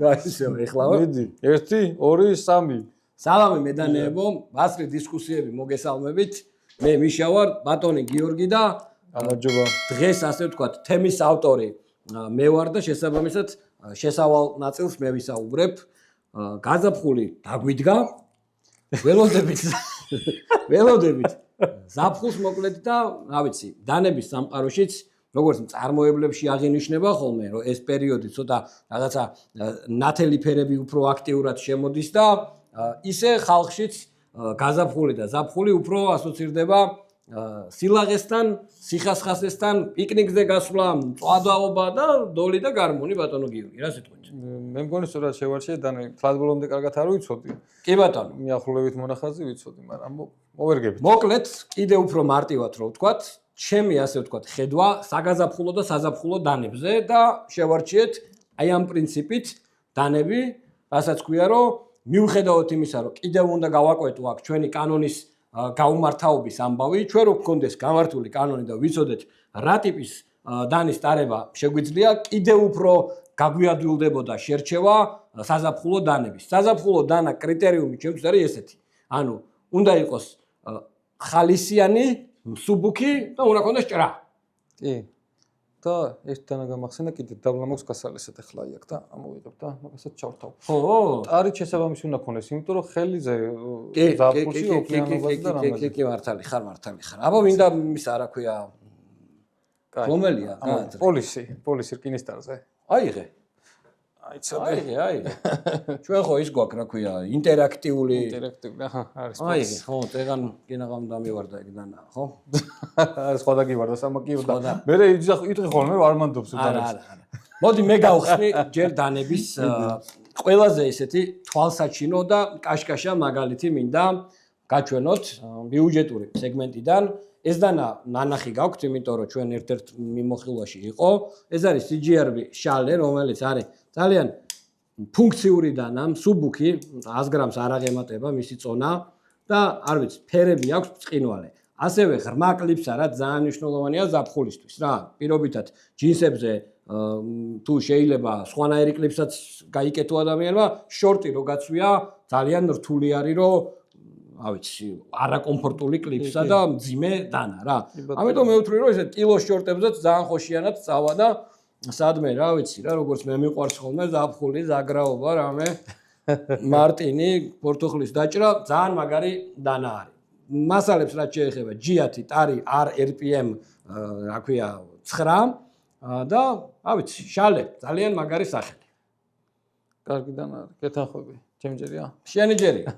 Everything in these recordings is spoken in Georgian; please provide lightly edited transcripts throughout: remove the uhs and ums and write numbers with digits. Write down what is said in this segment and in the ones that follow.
გაისევ ეხლა. მიდი. 1, 2, 3. სალამი მედანეებო, ბასრი დისკუსიები მოგესალმებით. მე მიშა ვარ, ბატონი გიორგი და გამარჯობა. დღეს ასე ვთქვათ, თემის ავტორი მე ვარ და შესაბამისად შესავალ ნაწილს მე ვისაუბრებ. გაზაფხული დაგვიდგა. ველოდებით. ზაფხულს მოკლედ და, რა ვიცი, დანების სამყაროშიც როგორც წარმოებლებში აღინიშნება ხოლმე, რომ ეს პერიოდი ცოტა რაღაცა ნათელი ფერები უფრო აქტიურად შემოდის და ისე ხალხშიც გაზაფხული და ზაფხული უფრო ასოცირდება სილაღესთან, სიხასხასესთან, პიკნიკზე გასვლა, მწვადაობა და დოლი და გარმონი ბატონო გიორგი, რა სიტყვით? მე მგონი სწორად შევარჩიე და თვალ ბოლომდე კარგად არ ვიცოდი. კი ბატონო. მიახლოებით მონახაზი ვიცოდი, მაგრამ მოვერგებით. მოკლედ, კიდე უფრო მარტივად რო ვთქვათ, ჩემი ასე ვთქვათ, ხედვა საგაზაფხულო და საზაფხულო დანებზე და შევარჩიეთ აი ამ პრინციპით დანები, რასაც ქვია, რომ მიუხედავად იმისა, რომ კიდევ უნდა გავაკვეთო აქ ჩვენი კანონის გაუმართავობის ამბავი, ჩვენ რო გქონდეს გამართული კანონი და ვიცოდეთ რა ტიპის დანის ტარება შეგვიძლია, კიდევ უფრო გაგვიადვილდებოდა შერჩევა საზაფხულო დანების. საზაფხულო დანა კრიტერიუმი ჩემთვის არის ესეთი. ანუ უნდა იყოს ხალისიანი, მსუბუქი და უნდა ქონდეს ჭრა. კი. და ეს დანა გამახსენა კიდე დაბლა მაქვს გასალესად ახლა აქ და ამოვიღებ და მაგასაც ჩავრთავ. ხო? ტარი შესაბამისი უნდა ქონდეს, იმიტომ რომ ხელიზე ზაფხულში ოკეანეობაზე და რამაზე. კი, მართალი ხარ. აბა მინდა ის არა ქვია. რომელია? პოლისი რკინისტარზე. აიღე. აიღე. ჩვენ ხო ის გვაქვს, რა ქვია, ინტერაქტიული, არის. აიღე, ხო, ეგან კინაღამ დამივარდა ეგ დანა, ხო? სხვა დაგივარდა სამაკიო და მე იტყვი ხოლმე რომ არ მანდობს არა. მოდი მე გავხსნი ჯერ დანების ყველაზე ესეთი თვალსაჩინო და კაშკაშა მაგალითი მინდა გაჩვენოთ ბიუჯეტური სეგმენტიდან. ეს დანა ნანახი გაქვთ, იმიტომ რომ ჩვენ ერთ-ერთ მიმოხილვაში იყო. ეს არის CGRB შალე, რომელიც არის ძალიან ფუნქციური დანა, მსუბუქი, 100 გრამს არ აღემატება მისი წონა და არ ვიცი, ფერები აქვს ბრწყინვალე. ასევე ღრმა კლიპსა რა ძალიან მნიშვნელოვანია ზაფხულისთვის რა. პირობითად ჯინსებზე თუ შეიძლება სხვანაირი კლიპსაც გაიკეთო ადამიანმა, შორტი რო გაცვია, ძალიან რთული არის რომ ავიცი, არაკომფორტული კლიპსა და მძიმე დანა რა. ამიტომ მე ვთვლი რომ ესე კილოს შორტებზეც ძალიან ხოშიანად წავა და სადმე რა ვიცი რა, როგორც მე მიყვარს ხოლმე ზაფხული, ზაგრაობა, რამე მარტინი, პორტუხლის დაჭრა, ძალიან მაგარი დანა არის. მასალებს რაც შეეხება ჯიათი, ტარი, RPM, რა ქვია, 9 და ავიცი, შალე, ძალიან მაგარი სახელი. კარგი დანა არის, გეთანხმები. ჩემი ჯერია? შენი ჯერია.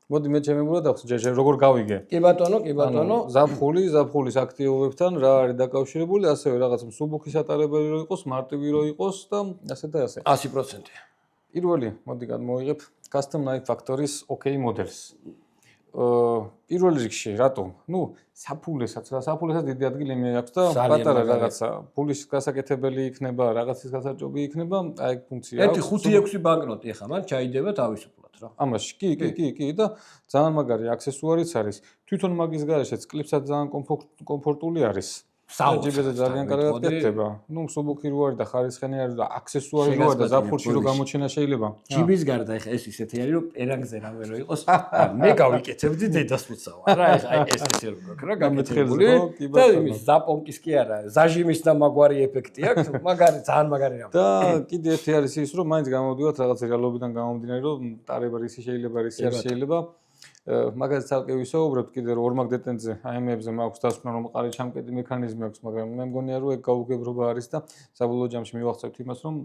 მოდი მე ჩემებურად ახსოვს როგორ გავიგე. კი ბატონო. ზაფხულის აქტივობებთან რა არის დაკავშირებული, ასევე რაღაც მსუბუქი სატარებელი რო იყოს, მარტივი რო იყოს და ასე და ასე. 100%. პირველი, მოდი გადმოვიღებ Custom Night Factory-ის OK მოდელს. პირველ რიგში, რატომ? საფულესაც დიდი ადგილი მიაქვს და პატარა რაღაცა ფულის გასაკეთებელი იქნება, რაღაცის გასაჭობი იქნება, აი ეგ ფუნქცია აქვს. 1.5-6 ბანკნოტი ახლა მან ჩაიდება თავისუფლად რა. ამაში კი და ძალიან მაგარი აქსესუარიც არის. თვითონ მაგის გარეშეც კლიპსაც ძალიან კომფორტული არის. ჯიბეზე ძალიან კარგად გეთდება. მსუბუქი რო არის და ხარისხენი არის და აქსესუარი რო არის და ზაფხულში რო გამოჩენა შეიძლება. ჯიბის გარდა ეხა ეს ისეთი არის რომ პერანგზე რამე რო იყოს, მე გავიკეთებდი დედას მოცავა რა, ეხა ეს ისე რო გქრა გამეთქებული და იმის ზაპონკის კი არა, ზაჟიმის და მაგვარი ეფექტი აქვს, მაგარი ძალიან მაგარი რამე. და კიდე ერთი არის ის რომ მაინც გამოვდივართ რაღაც რეალობიდან გამომდინარე რომ ტარება რისი შეიძლება, რისი არ შეიძლება. მაგას ცალკე ვისაუბრებთ კიდე რომ ორმაგდეტენზე AM-ებზე მაქვს დასკვნა რომ ყარი ჩამკეტი მექანიზმი აქვს, მაგრამ მე მგონია რომ ეგ გაუგებრობა არის და საბოლოო ჯამში მივახცევთ იმას რომ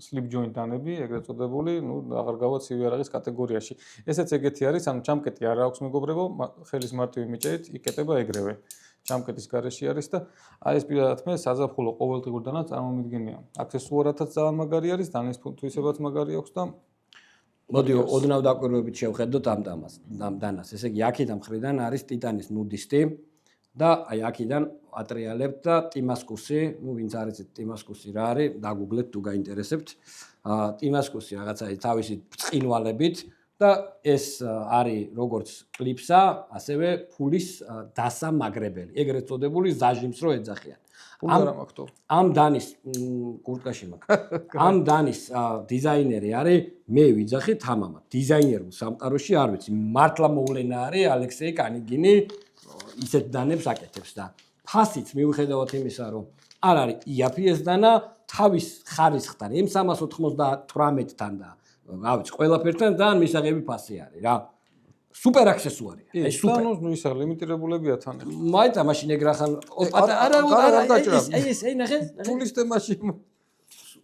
slip joint დანები, ეგრეთ წოდებული, აღარ გავა ცივი არაღის კატეგორიაში. ესეც ეგეთი არის, ანუ ჩამკეტი არ აქვს მეგობრებო, ხელის მარტივი მიჭერით, იკეტება ეგრევე. ჩამკეტის გარეშე არის და აი ეს პირადად მე საზაფხულო ყოველდღიურ დანას წარმომიდგენია. აქსესუარათაც ძალიან მაგარი არის, დანის თვისებაც მაგარი აქვს და მოდი ოდნავ დაკვირვებით შევხედოთ ამ დანას. ესე იგი, აქედან მხრიდან არის ტიტანის ნუდისტი და აი აქედან ატრიალებთ და ტიმასკუსი, ვინც არ იცით ტიმასკუსი რა არის, დაგუგლეთ თუ გაინტერესებთ. ტიმასკუსი რაღაცა თავისი ბრწყინვალებით და ეს არის როგორც კლიპსა, ასევე ფულის დასამაგრებელი, ეგრეთ წოდებული ზაჟიმს რო ეძახიან. პული არ მაქვს. ამ დანის კურტკაში მაქვს. ამ დანის დიზაინერი არის მე ვიძახი თამამა. დიზაინერულ სამყაროში არ ვიცი. მართლა მოვლენა არის ალექსეი კანიგინი ისეთ დანებს აკეთებს და ფასიც მიუხედავად იმისა, რომ არ არის იაფი ეს დანა, თავის ხარისხთან M398-თან და რა ვიცი, ყველაფერთან ძალიან მისაღები ფასი არის რა. სუპერ აქსესუარია. აი სუპერ. ნუ ისა ლიმიტირებულებია თან. მაინც მაშინ ეგრახან ეს ნახე პულის თემაში.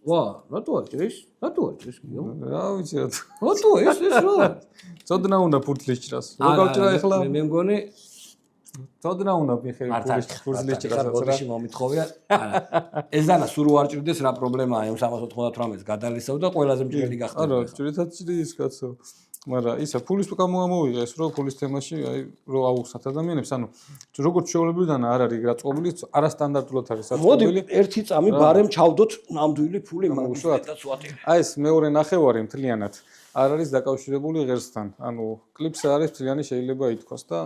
ვა, რატო არ ჭრის? რატო არ ჭრის გიო? რა ვიცი რა. რატო ეს რა? წოდნა უნდა ფურთლის ჭრას. რო გავჭრა ახლა. მე მგონი წოდნა უნდა მიხელი ფურთლის ჭრას რა. როდეში მომითხოვია. ეს დანა სულ არ ჭრიდეს რა პრობლემაა M398-ს გადალისავ და ყველაზე მჭრელი გახდა. არა, ჭრითაც ჭრის კაცო. მაგრამ ისა ფულის გამოვიღეს რომ ფულის თემაში აი რო აუხსნათ ადამიანებს ანუ როგორც შეულებრივდანა არ არის გაწყობილი არასტანდარტულად არის მოდი ერთი წამი ბარემ ჩავდოთ ნამდვილი ფული მაგუშვათ აი ეს მეორე ნახევარი მთლიანად არ არის დაკავშირებული ღერსთან ანუ კლიპს არის მთლიანი შეიძლება ითქვას და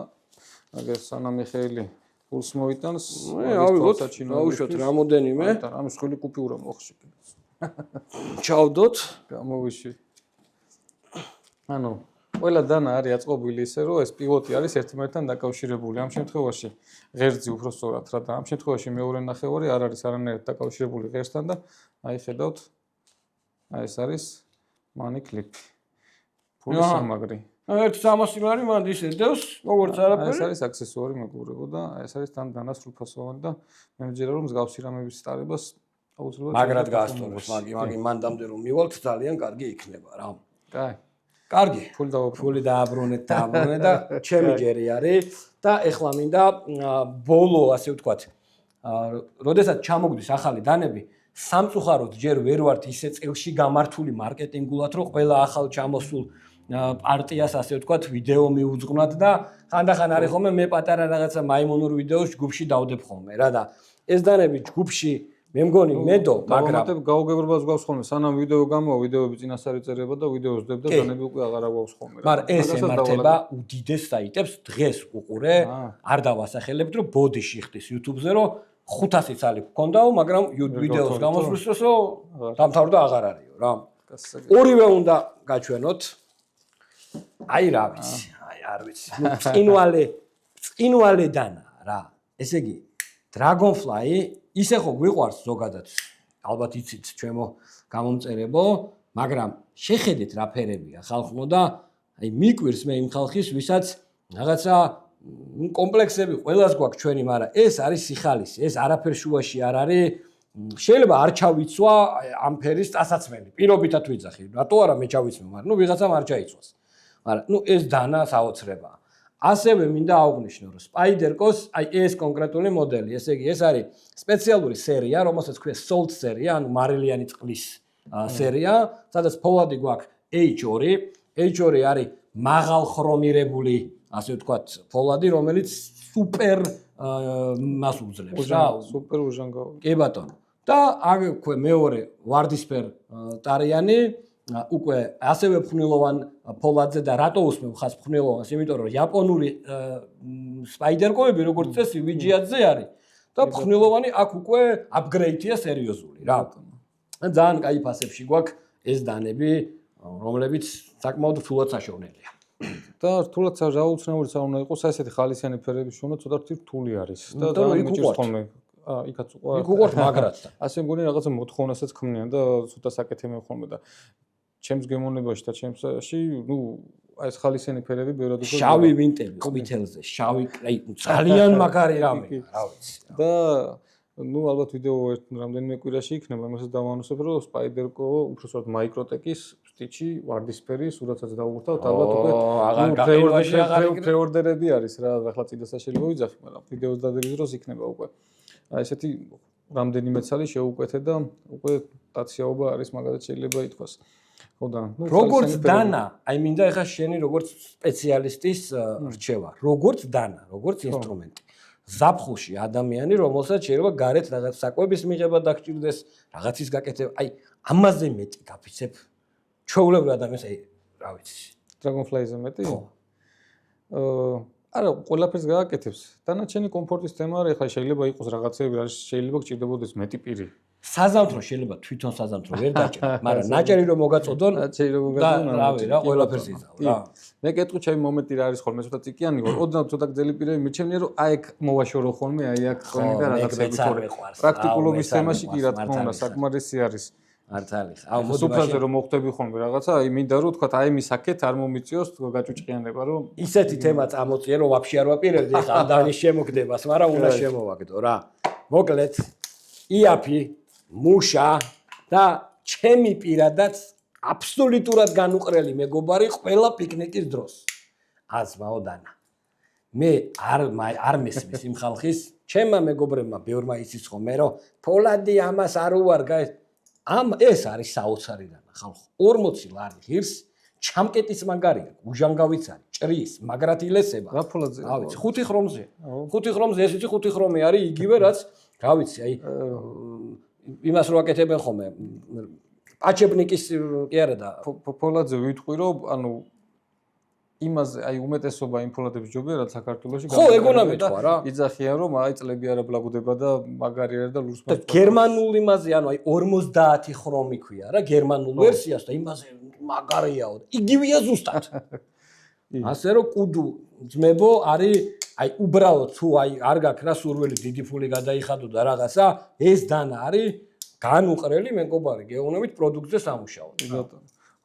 აგერ სანამიხეილი ფულს მოიტანს ავიღოთ გავუშვათ რამოდენიმე ამ სხვილი კუპიურა მოხში ჩავდოთ გამოვიში ანუ ყველა დანა არის აწყობილი ისე რომ ეს პივოტი არის ერთმანეთთან დაკავშირებული. ამ შემთხვევაში ღერძი უფრო სწორად რა და ამ შემთხვევაში მეორე ნახევარი არ არის არანაირად დაკავშირებული ღერძთან და აი ხედავთ აი ეს არის მანი კლიპი. ფულის სამაგრი. ერთ 300 ლარი მანდ ისე დევს, როგორც არაფერი. ეს არის აქსესუარი მეგობრებო და ეს არის თან დანა სრულფასოვანი და მე მჯერა რომ მსგავსი რამების სტარებას აუცილებლად მაგრად გაასწორებს, მაგი მანდამდე რომ მივალთ ძალიან კარგი იქნება რა. კაი. კარგი. ფული დააბრუნეთ და ჩემი ჯერი არის და ეხლა მინდა ბოლო ასე ვთქვათ. როდესაც ჩამოგდის ახალი დანები, სამწუხაროდ ჯერ ვერ ვართ ისე წილში გამართული მარკეტინგულად, რომ ყველა ახალ ჩამოსულ პარტიას ასე ვთქვათ ვიდეო მიუძღვნათ და ხანდახან არის ხოლმე მე პატარა რაღაცა მაიმუნურ ვიდეოს ჯგუფში დავდებ ხოლმე რა და ეს დანები ჯგუფში მე მგონი მედო, მაგრამ გაუგებრობას გვაქვს ხოლმე სანამ ვიდეო გამოვა, ვიდეოები წინასწარი წერება და ვიდეოს ვდებ და დანები უკვე აღარ გვაქვს ხოლმე. მაგრამ ეს ემართება უდიდეს საიტებს, დღეს უყურე, არ დავასახელებთ, რომ ბოდიში ხდის YouTube-ზე, რომ 500 წალი გქონდაო, მაგრამ ვიდეოს გამოსვლისო დამთავრდა აღარ არისო რა. ორივე უნდა გაჩვენოთ. აი რა ვიცი, აი არ ვიცი. წინვალე დანა რა. ესე იგი Dragonfly ისე ხო გვიყვარს ზოგადად ალბათ იცით ჩემო გამომწერებო მაგრამ შეხედეთ რა ფერებია ხალხო და აი მიკვირს მე იმ ხალხის ვისაც რაღაცა კომპლექსები ყველას გვაქვს ჩვენი მაგრამ ეს არის სიხალისი ეს არაფერ შუაში არ არის შეიძლება არ ჩავიცვა ამ ფერის ტასაცმელი პირობითად ვიძახი რატო არა მე ჩავიცმე მაგრამ ნუ ვიღაცამ არ ჩაიცვას მაგრამ ნუ ეს დანა საოცრებაა ასევე მინდა აღვნიშნო რომ Spider-Co-ს აი ეს კონკრეტული მოდელი, ესე იგი ეს არის სპეციალური სერია, რომელსაც ქვია Salt სერია, ანუ მარილიანი წყლის სერია, სადაც ფოლადი გვაქვს H2, H2 არის მაღალხრომირებული, ასე ვთქვათ, ფოლადი, რომელიც სუპერ მას უძლებს რა, სუპერ უჟანგავი. კი ბატონო. და აქვე მეორე ვარდისფერ ტარიანი უკვე ასევე ფხვნილოვან ფოლადზე და რატო უსმევ ხას ფხვნილოვანს, იმიტომ რომ იაპონური Spider-Co-ები როგორც წესი VGA-ზე არის და ფხვნილოვანი აქ უკვე აპგრეიდია სერიოზული რა. ძალიან კაი ფასებში გვაქვს ეს დანები, რომლებიც საკმაოდ რთულად საშოვნელია. და რთულად საუცნაური უნდა იყოს ესეთი ხალისიანი ფერები შევნა ცოტა რთული არის და ძალიან მიჭირს ხოლმე იქაც უყურებ. იქ უყურებ მაგრად და ასე მგონი რაღაცა მოთხოვნასაც ქმნიან და ცოტა საკეთებენ ხოლმე და ჩემს გემოვნებაში და ჩემსში, ნუ აი ეს ხალისიანი ფერები ბევრად უფრო შავი ვინტები ყვითელზე, შავი აი ძალიან მაგარი რამე, რა ვიცი. და ნუ ალბათ ვიდეო რამდენიმე კვირაში იქნება, იმასაც დავანონსებ, რომ Spider-Co უფრო სწორად Microtech-ის სტიჩი, ვარდისფერი, სურათსაც დავუღრთავთ, ალბათ უკვე პრეორდერები არის რა, ახლა წინასა შეიძლება ვიძახი, მაგრამ ვიდეოს დადების დროს იქნება უკვე. აი ესეთი რამდენიმე წელი შეუკვეთე და უკვე დაციაობა არის, მაგალითად შეიძლება ითქვას. ხო და ნუ როგორც დანა, აი მინდა ეხა შენი როგორც სპეციალისტის რჩევა, როგორც დანა, როგორც ინსტრუმენტი. ზაფხულში ადამიანი, რომელსაც შეიძლება გარეთ რაღაც საკვების მიღება დაგჭირდეს, რაღაცის გაკეთება, აი ამაზე მეტი გაფიცებ. ჩვეულებრივ ადამიანს აი რა ვიცი. Dragonfly-ზე მეტი? ხო. არა, ყველაფერს გააკეთებს. დანარჩენი კომფორტის თემა არის, ახლა შეიძლება იყოს რაღაცები, რაც შეიძლება გჭირდებოდეს მეტი პირი. საზამთრო შეიძლება თვითონ საზამთრო ვერ დაჭერა, მაგრამ ნაჭერი რომ მოგაწოდონ, რავი რა, ყველაფერს იზავ რა. მე კეთრი ჩემი მომენტი რა არის ხოლმე, ცოტა წიკიანი ვარ, ოდნავ ცოტა გძელი პირები მირჩენია, რომ აი აქ მოვაშორო ხოლმე, აი აქ წონი და რაღაცები თორე. პრაქტიკულობის თემაში კი რა თქმა უნდა, საკმარისი არის. მართალი. აუ მოდი სუფრაზე რომ მოხდები ხოლმე რაღაცა, აი მინდა რომ თქვა აი მის აქეთ არ მომიწიოს გაჭუჭყიანება, რომ ისეთი თემა წამოწია, რომ ვაფშე არ ვაპირებდი ახლა ამ დანის შემოგდებას, მაგრამ უნდა შემოვაგდო რა. მოკლედ, იაფი, მუშა და ჩემი პირადად აბსოლუტურად განუყრელი მეგობარი ყველა პიკნიკის დროს. აზმაო დანა. მე არ მესმის იმ ხალხის, ჩემმა მეგობრებმა ბევრმა იცის ხოლმე, რომ ფოლადი ამას არ უვარგა ეს არის საოცარი დანა ხალხო. 40 ლარი ღირს ჩამკეტის მაგარია, უჟანგავიც არის, ჭრის, მაგრათილესება. რა ფოლადზე? რა ვიცი, 5 ხრომზე. 5 ხრომზე, ეს ვიცი 5 ხრომი არის იგივე რაც, რა ვიცი, აი იმას რო აკეთებენ ხოლმე. პაჩებნიკის კი არა და ფოლადზე ვიტყვი რომ ანუ იმაზე აი უმეტესობა იმ ფოლადების ჯობია რაც საქართველოში ხო, ეგონა მეთქვა რა. იძახიან რომ აი წლები არა ბლაგუდება და მაგარი არა და ლურს და გერმანულ იმაზე ანუ აი 50 ხრომი ქვია რა გერმანულ ვერსიას და იმაზე მაგარიაო და იგივეა ზუსტად. ასე რომ კუდუ ძმებო არის აი უბრალოდ თუ აი არ გაქვს რა სურვილი დიდი ფული გადაიხადო და რაღაცა ეს დანა არის განუყრელი მეგობარი გეუბნებით პროდუქტზე სამუშაოდ.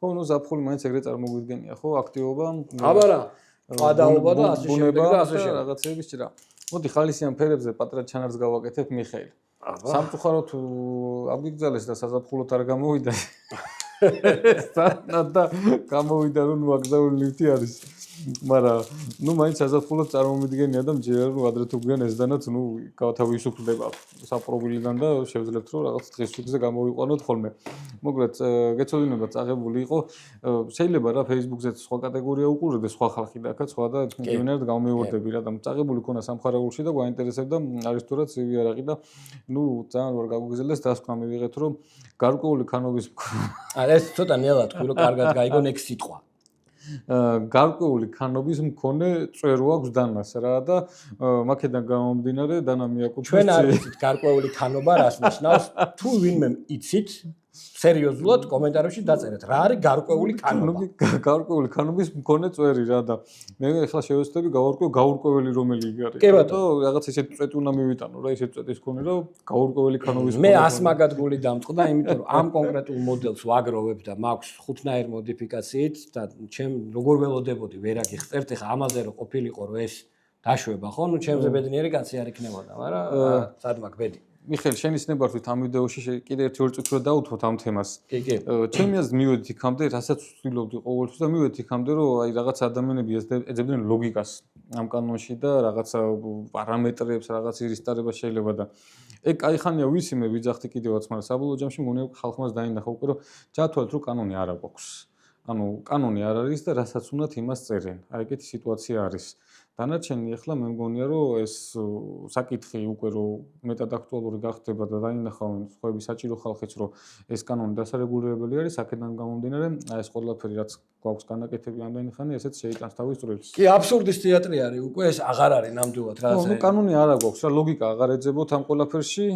ხო, ნუ ზაფხული მაინც ეგრე წარმოგვიდგენია, ხო, აქტივობა, აბა რა, ყადაობა და ასე შემდეგ და ასე შემდეგ. რაღაცების ჭრა. მოდი ხალისიან ფერებზე პატრა ჩანარს გავაკეთებ მიხეილ. სამწუხაროდ აღგიგზალეს და საზაფხულოთ არ გამოვიდა. და გამოვიდა რომ ვაგზავნილი ლიფტი არის. მაგრამ ნუ მაინც საზაფხულოდ წარმომიდგენია და მჯერა რომ ადრე თუ გგენ ეს დანაც ნუ გავთავისუფლდება საპრობილიდან და შევძლებთ რომ რაღაც დღის შუქზე გამოვიყვანოთ ხოლმე. მოკლედ გეცოდინება წაღებული იყო შეიძლება რა Facebook-ზე სხვა კატეგორია უყურებდეს სხვა ხალხი და აქაც სხვა და გენერად გამომეორდები რა და წაღებული ქონა სამხარაგულში და გვაინტერესებდა არის თუ რა CV არაყი და ნუ ძალიან ვარ გაგვიგზელდეს დასკვნა მივიღეთ რომ გარკვეული ქანობის არა ეს ცოტა ნელად თქვი რომ კარგად გაიგონ ეგ სიტყვა. გარკვეული ქანობის მქონე წვერო აქვს დანას რა და მაქედან გამომდინარე დანა მიაკუთვნებს ჩვენ არ ვიცით გარკვეული ქანობა რას ნიშნავს თუ ვინმე იცით სერიოზულად კომენტარებში დაწერეთ რა არის გარკვეული ქანობა გარკვეული ქანობის მქონე წვერი რა და მე ახლა შევეცდები გაურკვეველი რომელი არის და რაღაც ისეთი წვეთი უნდა მივიტანო რა ისეთი წვეთის მქონე რომ გაურკვეველი ქანობის მე 100 მაგადგული დამწყდა იმიტომ რომ ამ კონკრეტულ მოდელს ვაგროვებ და მაქვს 5-ნაირ მოდიფიკაციით და ჩემ როგორ ველოდებოდი ვერ აგიხსენებთ ეხა ამაზე რომ ყოფილიყო რომ ეს დაშვება ხო ნუ ჩემზე ბედნიერი კაცი არ იქნებოდა მაგრამ სად მაქვს ბედი მიხეილ, შენის ნებართვით ამ ვიდეოში კიდე ერთი ორი წუთი დავუთმოთ ამ თემას. კი. ჩემი აზრით მივედით იქამდე, რასაც ვცდილობდი ყოველთვის და მივედით იქამდე, რომ აი რაღაც ადამიანები ეძებდნენ ლოგიკას ამ კანონში და რაღაცა პარამეტრებს, რაღაც ირისტარება შეიძლება და ეგ кайხანია ვიცი მე ვიძახდი კიდევაც, მაგრამ საბოლოო ჯამში მგონია ხალხმაც დაინახა უკვე რომ ჩათვალეთ რომ კანონი არ აქვს. ანუ კანონი არ არის და რასაც უნდათ იმას წერენ. აი ეგეთი სიტუაცია არის. დანარჩენი ახლა მე მგონია რომ ეს საკითხი უკვე რომ მეტად აქტუალური გახდება და დაინახავენ სხვები საჭირო ხალხიც რომ ეს კანონი დასარეგულირებელი არის აქედან გამომდინარე აი ეს ყველაფერი რაც გვაქვს განაკეთები ამდენი ხანი ესეც შეიტანს თავის წვრილს. კი აბსურდის თეატრი არის უკვე ეს აღარ არის ნამდვილად რაღაცა. ნუ კანონი არა გვაქვს რა ლოგიკა აღარ ეძებოთ ამ ყველაფერში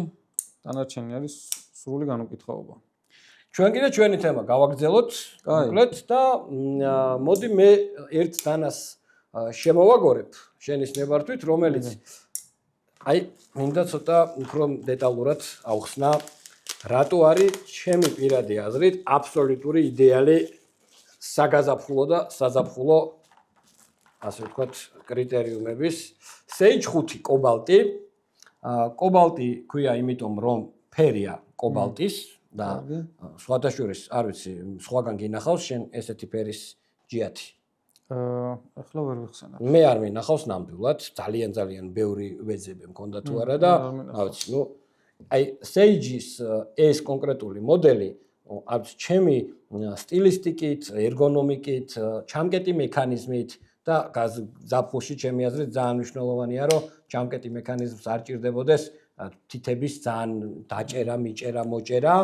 დანარჩენი არის სრული განუკითხაობა. ჩვენ კიდე ჩვენი თემა გავაგრძელოთ მოკლედ და მოდი მე ერთ დანას შემოვაგორებ შენის ნებართვით რომელიც აი მინდა ცოტა უფრო დეტალურად ავხსნა რატო არის ჩემი პირადი აზრით აბსოლუტური იდეალი საგაზაფხულო და საზაფხულო ასე ვთქვათ კრიტერიუმების Sage 5 კობალტი კობალტი ქვია იმიტომ რომ ფერია კობალტის და სხვათა შორის არ ვიცი სხვაგან გინახავს შენ ესეთი ფერის ჯიათი ახლა ვერ ვიხსენებ. მე არ მინახავს ნამდვილად, ძალიან ბევრი ვეძები მქონდა თუ არა და რა ვიცი, ნუ აი Sage-ის ეს კონკრეტული მოდელი, არც ჩემი სტილისტიკით, ერგონომიკით, ჩამკეტი მექანიზმით და ზაფხულში ჩემი აზრით ძალიან მნიშვნელოვანია, რომ ჩამკეტი მექანიზმს არ ჭირდებოდეს თითების ძალიან დაჭერა, მიჭერა, მოჭერა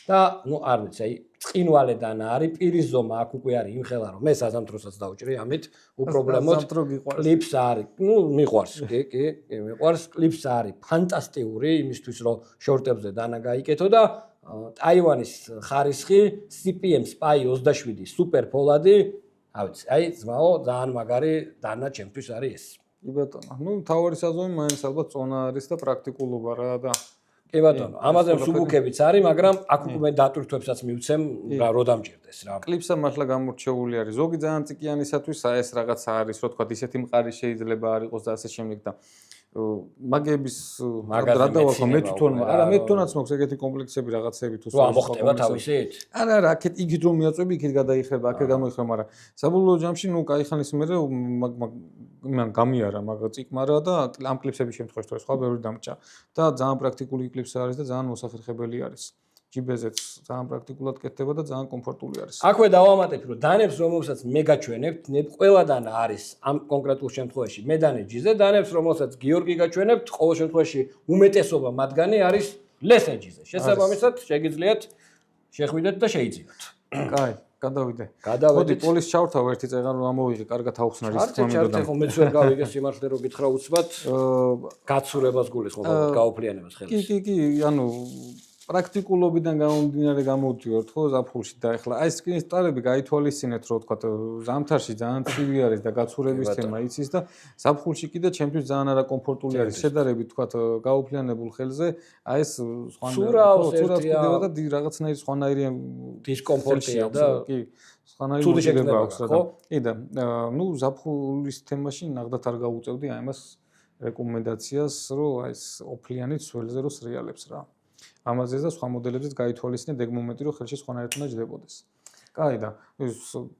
და ნუ არ ვიცი, აი წინვალედან არის პირის ზომა აქ უკვე არის იმხელა რომ მე საზამთროსაც დავჭრი ამით უპრობლემოდ კლიპს არის. ნუ მიყვარს, კი, მიყვარს კლიპს არის ფანტასტიკური იმისთვის რომ შორტებზე დანა გაიკეთო და ტაივანის ხარისხი CPM Spy 27 სუპერ ფოლადი, აი ძმაო, ძალიან მაგარი დანა ჩემთვის არის ეს. კი ბატონო. ნუ თავარი საზომი მაინც ალბათ წონა არის და პრაქტიკულობა რა და კი ბატონო, ამაზე მსუბუქებიც არის, მაგრამ აქ უკვე დატვირთვებსაც მივცემ რა რო დამჭირდეს რა. კლიპსა მართლა გამორჩეული არის. ზოგი ძალიან წიკიანისათვის ეს რაღაცა არის, რო თქვა, ისეთი მყარი შეიძლება არ იყოს და ასე შემდეგ და მაგების რა დავახო მე თვითონ არა მე თვითონაც მაქვს ეგეთი კომპლექსები რაღაცები თუ მოხდება თავისით? არა, აქეთ იქით რომ მიაწვევი, იქით გადაიხრება, აქეთ გამოიხრება, მაგრამ საბოლოო ჯამში ნუ კაი ხანის მერე მან გამიარა მაგ წიკმარა და ამ კლიპსების შემთხვევაში თუ სხვა ბევრი დამჭა და ძალიან პრაქტიკული კლიპსი არის და ძალიან მოსახერხებელი არის. ჯიბეზეც ძალიან პრაქტიკულად კეთდება და ძალიან კომფორტული არის. აქვე დავამატებ, რომ დანებს რომელსაც მე გაჩვენებთ, ყველა დანა არის ამ კონკრეტულ შემთხვევაში მე დანე ჯიზე, დანებს რომელსაც გიორგი გაჩვენებთ, ყოველ შემთხვევაში უმეტესობა მათგანი არის ლესე ჯიზე. შესაბამისად, შეგიძლიათ შეხვიდეთ და შეიძინოთ. კაი, გადავიდე. მოდი პოლის ჩავრთავ ერთი წეგან რომ ამოვიღე, კარგად აუხსნა რის თქმა უნდა. ჩართე ხომ მეც ვერ გავიგე სიმართლე რო გითხრა უცბად. გაცურებას გულისხმობ გაუფლიანებას ხელს. კი, ანუ პრაქტიკულობიდან გამომდინარე გამოვდივართ ხო ზაფხულში და ეხლა აი სკრინის ტარები გაითვალისწინეთ რომ თქვა ზამთარში ძალიან ცივი არის და გაცურების თემა იცის და ზაფხულში კიდე ჩემთვის ძალიან არაკომფორტული არის შედარებით თქვა გაუფლიანებულ ხელზე აი ეს სურავს და რაღაცნაირი სხვანაირი დისკომფორტია და კი სხვანაირი მოძებნა აქვს რა კი და ნუ ზაფხულის თემაში ნახდათ არ გავუწევდი აი ამას რეკომენდაციას რომ აი ეს ოფლიანი ცველზე რო სრიალებს რა ამაზე და სხვა მოდელებზეც გაითვალისწინე დეგ მომენტი რომ ხელში სხვანაირად უნდა ჯდებოდეს. კაი და ის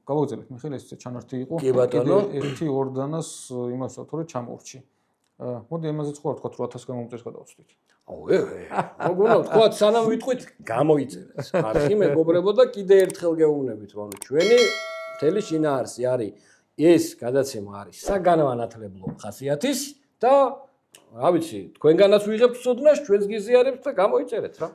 გავაგზავნეთ მიხეილ ეს ჩანართი იყო. კი ბატონო, ერთი ორ დანას იმას ვთქვათ ჩამორჩი. მოდი ამაზე სხვა ვთქვათ 8000 გამომწერს გადავწვით. მოგონა ვთქვათ სანამ ვიტყვით გამოიწერეთ. არხი მეგობრებო და კიდე ერთხელ გეუბნებით რომ ჩვენი მთელი შინაარსი არის ეს გადაცემა არის საგანმანათლებლო ხასიათის და რა ვიცი, თქვენგანაც ვიღებთ ცოდნას, ჩვენს გიზიარებთ და გამოიწერეთ რა.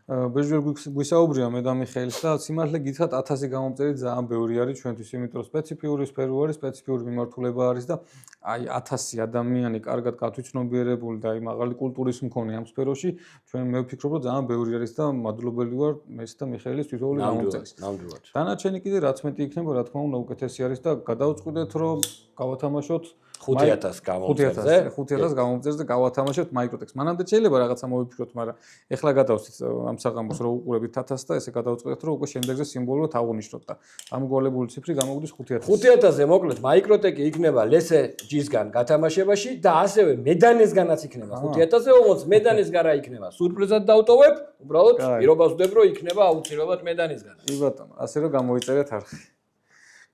ბეჟერ გვისაუბრია მე და მიხეილს და სიმართლე გითხრათ 1000 გამომწერი ძალიან ბევრი არის ჩვენთვის, იმიტომ რომ სპეციფიური სფერო არის, სპეციფიური მიმართულება არის და აი 1000 ადამიანი კარგად გათვითცნობიერებული და აი მაღალი კულტურის მქონე ამ სფეროში, ჩვენ მე ვფიქრობ რომ ძალიან ბევრი არის და მადლობელი ვარ მეს და მიხეილის თვითოული გამომწერის. ნამდვილად. დანარჩენი კიდე რაც მეტი იქნება, რა თქმა უნდა, უკეთესი არის და გადავწყვიტეთ რომ გავათამაშოთ 5000 გამომწერზე 5000 გამომწერზე გავათამაშოთ Microtex. მანამდე შეიძლება რაღაცა მოვიფიქროთ, მაგრამ ეხლა გადავსვით ამ საღამოს რო უყურებით 1000 და ესე გადავწყვეტეთ რომ უკვე შემდეგზე სიმბოლურად აღუნიშნოთ და ამგვარებული ციფრი გამოგვდის 5000. 5000-ზე მოკლედ Microtex-ი იქნება ლესე ჯისგან გათამაშებაში და ასევე მედანესგანაც იქნება 5000-ზე, όμως მედანესგან რა იქნება? სურპრიზად დავტოვებ, უბრალოდ პირობას ვდებ რომ იქნება აუცილებლად მედანესგან. კი ბატონო, ასე რომ გამოიწერეთ არხი.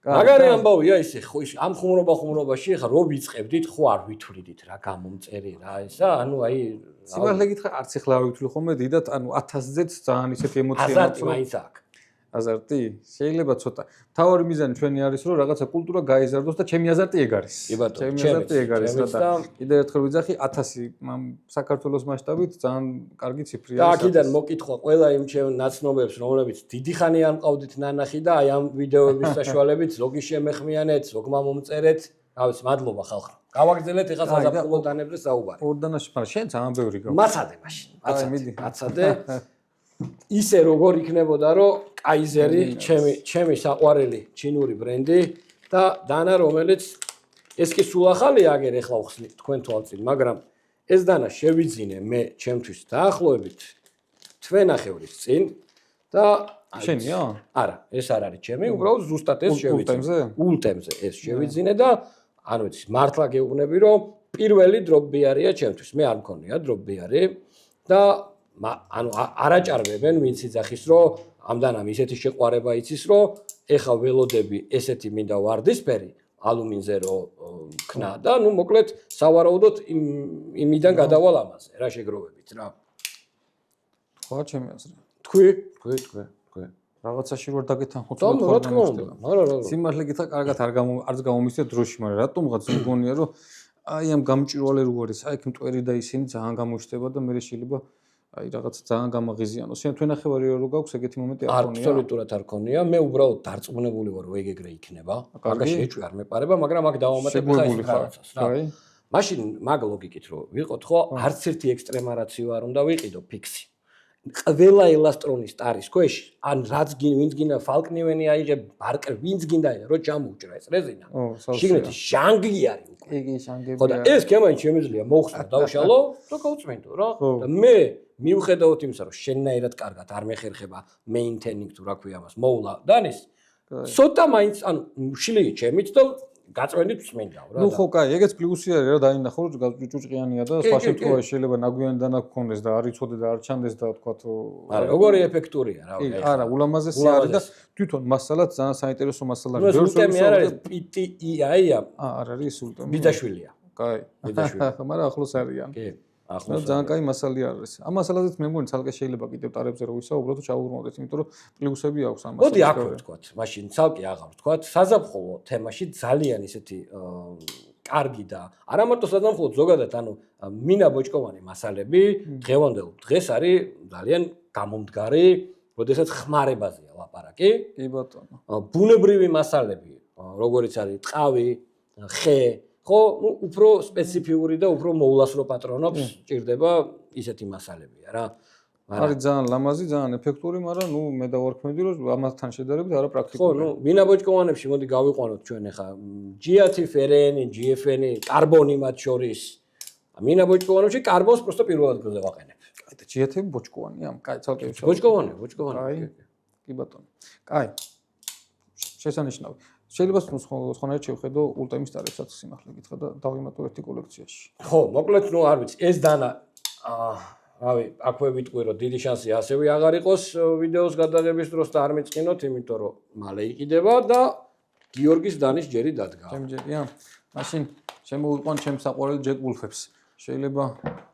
მაგარი ამბავია ისე ხო ამ ხუმრობაში ხა რო ვიწყებდით ხო არ ვითვლიდით რა გამომწერი რა ესა ანუ აი სიმართლე გითხრა არც ეხლა არ ვითვლი ხოლმე დიდად ანუ 1000-ზეც ძალიან ისეთი ემოცია აზარტი მაინც აქვს აზარტი შეიძლება ცოტა თავი მიზანი ჩვენი არის რომ რაღაცა კულტურა გაიზარდოს და ჩემი აზარტი ეგ არის ჩემი აზარტი ეგ არის რა და კიდე ერთხელ ვიძახი 1000 საქართველოს მასშტაბით ძალიან კარგი ციფრი არის და აქედან მოკითხვა ყველა იმ ჩემ ნაცნობებს რომლებიც დიდი ხანი არ მყავდით ნანახი და აი ამ ვიდეოების საშუალებით ზოგი შემეხმიანეთ ზოგმა მომწერეთ რა ვიცი მადლობა ხალხო გავაგზავნეთ ეხლა საზაფხულო დანებზე საუბარი ორ დანაში მაგრამ შენ ძალიან ბევრი გაქვს მაცადე მაშინ მაცადე ისე როგორ იქნებოდა რომ კაიზერი ჩემი საყვარელი ჩინური ბრენდი და დანა რომელიც ეს კი სულ ახალი აგერ ეხლა ვხსნით თქვენ თვალწინ მაგრამ ეს დანა შევიძინე მე ჩემთვის დაახლოებით თვენახევრის წინ და შენია? არა ეს არ არის ჩემი უბრალოდ ზუსტად ეს შევიძინე ულტემზე ეს შევიძინე და ანუ იცი მართლა გეუბნები რომ პირველი დროპი არია ჩემთვის მე არ მქონია დროპი არის და ანუ არაჭარბებენ ვინც იძახის რომ ამდანამ ისეთი შეყვარება იცის რომ ეხა ველოდები ესეთი მინდა ვარდისფერი ალუმინზე რო ქნა და ნუ მოკლედ სავარაუდოდ იმიდან გადავალ ამაზე რა შეგროვებით რა თქვა ჩემი აზრი თქვი რაღაცაში ვარ დაგეთანხმოთ რა თქმა უნდა არა სიმართლე გითხრა კარგად არც გამომისცეთ დროში მაგრამ რატომღაც მგონია რომ აი ამ გამჭვირვალე რო არის აი იქ მტვერი და ისინი ძალიან გამოჩნდება და მე შეიძლება აი რაღაცა ძალიან გამაღიზიანო. შენ თქვენ ნახევარი რო გაქვს ეგეთი მომენტი არ ქონია? აბსოლუტურად არ ქონია. მე უბრალოდ დარწმუნებული ვარ, რომ ეგ ეგრე იქნება. მაგაში ეჭვი არ მეპარება, მაგრამ აქ დავამატებ რაღაცას რა. მაშინ მაგ ლოგიკით რო ვიყოთ, ხო, არც ერთი ექსტრემარაციო არ უნდა ვიყიდო ფიქსი. ყველა ელასტრონის ტარის ქვეშ, ან რაც ვინც გინდა ფალკნივენი აიღე, ბარკერ ვინც გინდა რო ჩამოუჭრა ეს რეზინა. შიგნით ჟანგი არის უკვე. იგი ჟანგები. ხო და ეს კემაინც შემიძლია მოხსნა დავშალო და გავწმენდო რა. და მე მიუხედავად იმისა, რომ შენნაირად კარგად არ მეხერხება მეინტენინგ თუ რა ქვია მას, მოვლა დანის. ცოტა მაინც ან შილი ჩემით და გაწმენდით ვწმინდაო რა. ნუ ხო, კაი, ეგეც პლუსი არის რა, დაინახო რომ ჭუჭყიანია და სხვა შემთხვევაში შეიძლება ნაგვიანი დანაკ გქონდეს და არ იცოდე და არ ჩანდეს და თქვა თუ არა, როგორი ეფექტურია რა. არა, ულამაზესი არის და თვითონ მასალაც ძალიან საინტერესო მასალა არის. ულტემი არ არის PTEI-ა. არ არის ის ულტემი. ბიძაშვილია. კაი. ბიძაშვილი. მაგრამ ახლოს არიან. კი. ახლა ძალიან კაი მასალი არის. ამ მასალაზეც მე მგონი ცალკე შეიძლება კიდევ ტარებზე რო ვისაუბროთ, ჩაუბრუნდეთ, იმიტომ რომ პლუსები აქვს ამ მასალას. მოდი აქ ვთქვათ, მაშინ ცალკე აღარ ვთქვათ, საზაფხულო თემაში ძალიან ისეთი კარგი და არა მარტო საზაფხულო, ზოგადად ანუ მინა ბოჭკოვანი მასალები დღევანდელ დღეს არის ძალიან გამომდგარი, როდესაც ხმარებაზეა ლაპარაკი. კი ბატონო. ბუნებრივი მასალები, როგორიც არის ტყავი, ხე ხო, ну, უფრო სპეციფიური და უფრო მოულასრო პატრონობს ჭირდება ისეთი მასალებია რა. არის ძალიან ლამაზი, ძალიან ეფექტური, მაგრამ ну, მე დავარქმევდი, რომ ამასთან შედარებით არა პრაქტიკული. ხო, ну, ვინაბოჭკოვანებში მოდი გავიყვანოთ ჩვენ ახლა GFN, GFN, კარბონი მათ შორის. ვინაბოჭკოვანებში კარბონს просто პირველად გზაზე ვაყენებ. კაი, და GFN ბოჭკოვანია? კაი, ცალკე ბოჭკოვანი. კი ბატონო. კაი. შესანიშნავი. შეიძლება სხვანაირად შევხედო ულტემის ტარებსაც სიმართლე გითხრა და დავიმატო ერთი კოლექციაში. ხო, მოკლედ ნუ არ ვიცი, ეს დანა რავი, აქვე ვიტყვი რომ დიდი შანსი ასევე აღარ იყოს ვიდეოს გადაღების დროს და არ მიწყინოთ, იმიტომ რომ მალე იყიდება და გიორგის დანის ჯერი დადგა. ჩემ ჯერია. მაშინ შემოვიყვან ჩემს საყვარელ ჯეკ ვულფებს. შეიძლება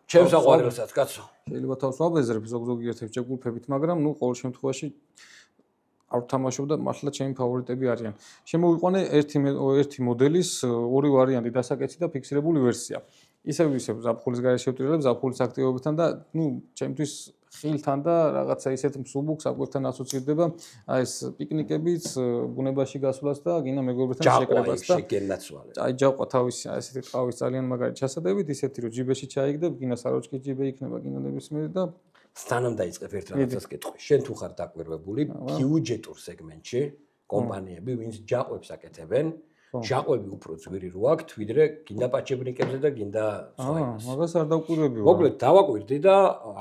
ჩემს საყვარელსაც კაცო. შეიძლება თავს ვაბეზრებ ზოგ-ზოგიერთებს ჯეკ ვულფებით, მაგრამ ნუ ყოველ შემთხვევაში არ ვთამაშობ და მართლა ჩემი ფავორიტები არიან. შემოვიყვანე ერთი მოდელის ორი ვარიანტი, დასაკეცი და ფიქსირებული ვერსია. ისევ ზაფხულის გარეშე შევტირელებ ზაფხულის აქტივობებთან და ნუ ჩემთვის ხილთან და რაღაცა ისეთ მსუბუქ საკვებთან ასოცირდება აი ეს პიკნიკებიც, ბუნებაში გასვლას და გინდა მეგობრებთან შეკრებას და შეგენაცვალე. აი ჯაყვა თავისი ესეთი ტყავის ძალიან მაგარი ჩასადებით, ისეთი რომ ჯიბეში ჩაიგდებ, გინდა საროჭკი ჯიბე იქნება, გინდა ნებისმიერი და სთანამ დაიწყებ ერთ რაღაცას კითხვა. შენ თუ ხარ დაკვირვებული ბიუჯეტურ სეგმენტში კომპანიები, ვინც ჯაყვებს აკეთებენ, ჯაყვები უფრო ძვირი რო აქვთ, ვიდრე გინდა პაჩებრიკებზე და გინდა სხვაებს. მაგას არ დავკვირვები ვარ. მოკლედ დავაკვირდი და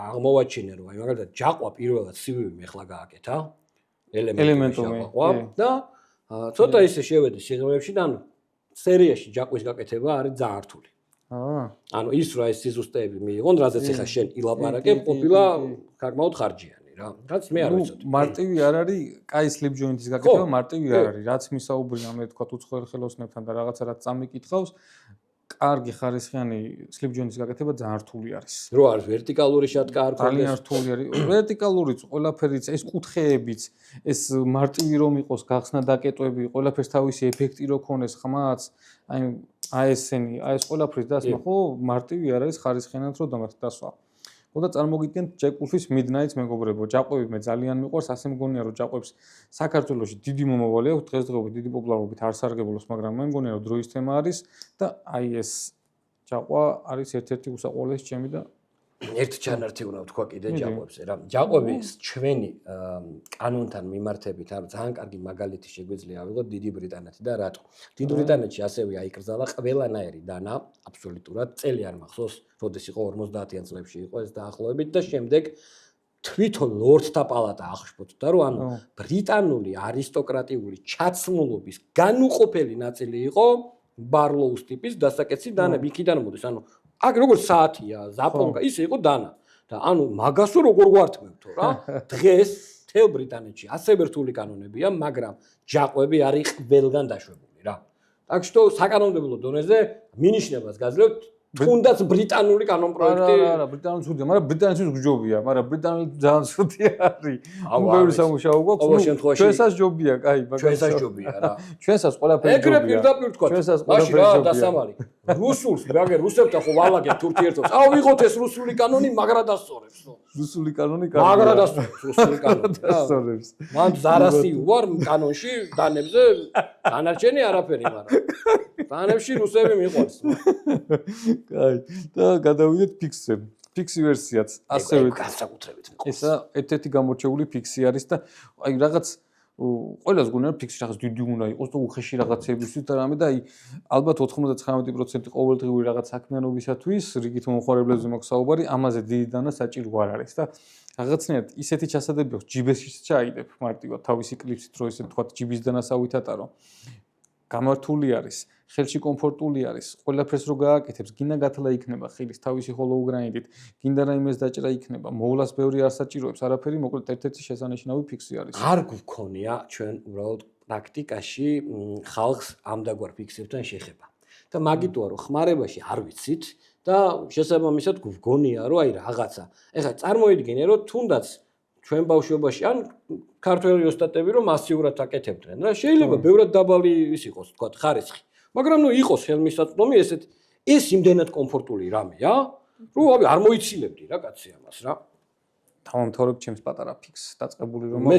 აღმოვაჩინე რომ აი მაგალითად ჯაყვა პირველად CV-ი მეხლა გააკეთა, ელემენტუმი და ცოტა ისე შევედი სიღრმეებში და ანუ სერიაში ჯაყვის გაკეთება არის ძალიან რთული. ანუ ის რა ეს სიზუსტეები მიიღონ, რაზეც ახლა შენ ილაპარაკებ, ყოფილა გაგმაოდ ხარჯიანი რა. რაც მე არ ვიცოდი. მარტივი არ არის, კაი სლიპ ჯოინტის გაკეთება მარტივი არ არის. რაც მისაუბრია მე თქვა უცხოელ ხელოსნებთან და რაღაცა რაც წამიკითხავს, კარგი ხარისხიანი სლიპ ჯოინტის გაკეთება ძალიან რთული არის. რო არის ვერტიკალური შატკა არ ქონდეს. ძალიან რთული არის. ვერტიკალურიც, ყველაფერიც, ეს კუთხეებიც, ეს მარტივი რომ იყოს, გახსნა დაკეტვები, ყველაფერს თავისი ეფექტი რო ქონდეს, ხმაც, აი ესენი, აი ეს ყველაფრის დასმა ხო მარტივი არ არის ხარისხიანად რო დასვა. ხო და წარმოგიდგენთ ჯეკ ვულფის Midnight მეგობრებო, ჯაყვები მე ძალიან მიყვარს, ასე მგონია რომ ჯაყვებს საქართველოში დიდი მომავალი აქვს, დღესდღეობით დიდი პოპულარობით არ სარგებლობს, მაგრამ მე მგონია რომ დროის თემა არის და აი ეს ჯაყვა არის ერთ-ერთი უსაყვარლესი ჩემი და ერთ ჩანართი უნდა ვთქვა კიდე ჯაყვებზე რა. ჯაყვები ჩვენი კანონთან მიმართებით არ ძალიან კარგი მაგალითი შეგვიძლია ავიღოთ დიდი ბრიტანეთი და რატო. დიდი ბრიტანეთში ასევე აიკრძალა ყველანაირი დანა, აბსოლუტურად წელი არ მახსოვს, როდეს იყო 50-იან წლებში იყო ეს დაახლოებით და შემდეგ თვითონ ლორდთა პალატა აღშფოთდა რომ ანუ ბრიტანული არისტოკრატიული ჩაცმულობის განუყოფელი ნაწილი იყო ბარლოუს ტიპის დასაკეცი დანები იქიდან მოდის ანუ აქ როგორც საათია, ზაპონკა, ისე იყო დანა. და ანუ მაგასო როგორ გვართმევთო რა. დღეს თელ ბრიტანეთში ასევე რთული კანონებია, მაგრამ ჯაყვები არის ყველგან დაშვებული რა. так что საკანონმდებლო დონეზე მინიშნებას გაძლევთ თუნდაც ბრიტანული კანონპროექტი. არა, ბრიტანული ცუდია, მაგრამ ბრიტანეთის გჯობია, მაგრამ ბრიტანული ძალიან ცუდი არის. ნუ ბევრი სამუშაო გვაქვს. ყოველ შემთხვევაში ჩვენსაც ჯობია, კაი, ჩვენსაც ჯობია რა. ჩვენსაც ყველაფერი ჯობია. ეგრე პირდაპირ თქვა. ჩვენსაც ყველაფერი ჯობია. დასამალი. რუსულს მაგე რუსებთან ხო ვალაგებ თურქიერთობს. აუ ვიღოთ ეს რუსული კანონი, მაგრა დასწორებს. რუსული კანონი მაგრა დასწორებს რუსული კანონი. დასწორებს. მან ზარასი ვარ კანონში დანებზე დანარჩენი არაფერი, მაგრამ დანებში რუსები მიყვარს. კაი. და გადავიდეთ ფიქსზე. ფიქსი ვერსიაც ასევე განსაკუთრებით მიყვარს. ესა ერთ-ერთი გამორჩეული ფიქსი არის და აი რაღაც ყველას გონია ფიქსი რაღაც დიდი უნდა იყოს და უხეში რაღაცებისთვის და რამე და აი ალბათ 99% ყოველდღიური რაღაც საქმიანობისათვის რიგით მომხმარებლებზე მაქვს საუბარი, ამაზე დიდი დანა საჭირო არ არის და რაღაცნაირად ისეთი ჩასადები აქვს ჯიბეშიც ჩაიდებ მარტივად თავისი კლიპსით რო ესე თქვა ჯიბის დანასავით ატარო. გამართული არის, ხელში კომფორტული არის, ყველაფერს რო გააკეთებს, გინდა გათლა იქნება ხილის თავისი hollow grind-ით, გინდა რაიმეს დაჭრა იქნება, მოვლას ბევრი არ საჭიროებს, არაფერი, მოკლედ ერთ-ერთი შესანიშნავი ფიქსი არის. არ გვქონია ჩვენ უბრალოდ პრაქტიკაში ხალხს ამდაგვარ ფიქსებთან შეხება. და მაგიტოა რომ ხმარებაში არ ვიცით და შესაბამისად გვგონია რომ აი რაღაცა. ეხლა წარმოიდგინე რომ თუნდაც ჩვენ ბავშვობაში ან ქართველი ოსტატები რომ მასიურად აკეთებდნენ რა შეიძლება ბევრად დაბალი ის იყოს თქვა ხარისხი მაგრამ ნუ იყოს ხელმისაწვდომი ესეთ ეს იმდენად კომფორტული რამეა რომ არ მოიცილებდი რა კაცი ამას რა თავმთორებ ჩემს პატარა ფიქსს დაწყებული რომ მე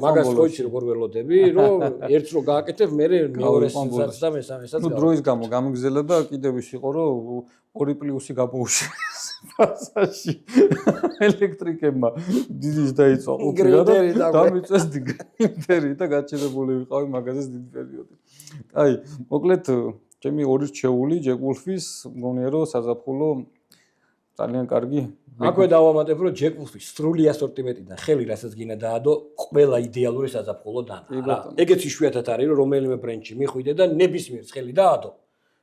მაგას ხოჭი როგორ ველოდები რომ ერთს რო გააკეთებ მე მეორეს და მესამესაც ნუ დროის გამო გამიგზელა და კიდევ ის იყო რომ 2+ გამოუშვეს ფასაში ელექტრიკებმა დიდის დაიწყო უბრალოდ დამიწეს გრინდერი და გაჩერებული ვიყავი მაგაზეს დიდი პერიოდი. აი, მოკლედ ჩემი ორი რჩეული ჯეკ-ულფის მგონია რომ საზაფხულო ძალიან კარგი. აქვე დავამატებ რომ ჯეკ-ულფის სრული ასორტიმენტიდან ხელი რასაც გინდა დაადო ყველა იდეალური საზაფხულო დანა. ეგეც იშვიათად არის რომ რომელიმე ბრენდში მიხვიდე და ნებისმიერ ხელი დაადო.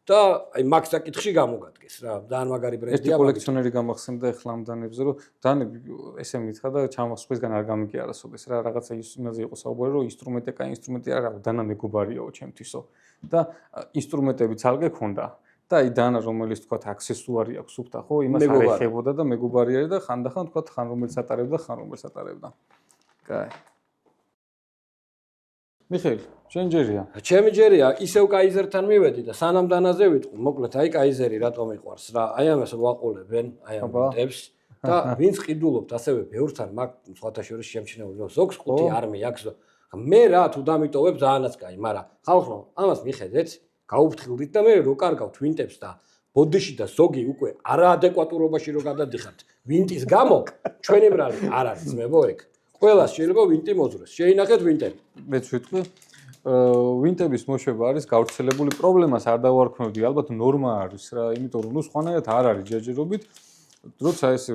და აი მაგ საკითხში გამოგადგეს რა ძალიან მაგარი ბრენდია. ერთი კოლექციონერი გამახსენდა ახლა ამ დანებზე რომ დანები ესე მითხრა და ჩამოსხვისგან არ გამიგე არასოდეს რა რაღაცა იმაზე იყო საუბარი რომ ინსტრუმენტი კაი ინსტრუმენტი არა დანა მეგობარიაო ჩემთვისო და ინსტრუმენტები ცალკე ქონდა და აი დანა რომელიც თქვა აქსესუარი აქვს სუფთა ხო იმას არ ეხებოდა და მეგობარი არის და ხანდახან თქვა ხან რომელიც ატარებდა ხან რომელიც ატარებდა. კაი. მიხეილ შენ ჯერია. ჩემი ჯერია, ისევ კაიზერთან მივედი და სანამ დანაზე ვიტყვი, მოკლედ აი კაიზერი რატომ მიყვარს რა. აი ამას ვაყოლებენ, აი ამ ტიპს და ვინც ყიდულობთ ასევე ბევრთან მაგ სხვათა შორის შემჩნეული რომ ზოგს ყუთი არ მეაქვს. მე რა თუ დამიტოვებ ძალიანაც კაი, მაგრამ ხალხო, ამას მიხედეთ, გაუფრთხილდით და მე რო კარგავთ ვინტებს და ბოდიში და ზოგი უკვე არაადეკვატურობაში რო გადადიხართ ვინტის გამო, ჩვენი ბრალი არ არის ძმებო ეგ. ყველას შეიძლება ვინტი მოძროს. შეინახეთ ვინტები. მეც ვიტყვი ვინტების მოშვება არის გავრცელებული პრობლემას არ დავარქმევდი ალბათ ნორმა არის რა იმიტომ რომ ნუ სხვანაირად არ არის ჯერჯერობით როცა ეს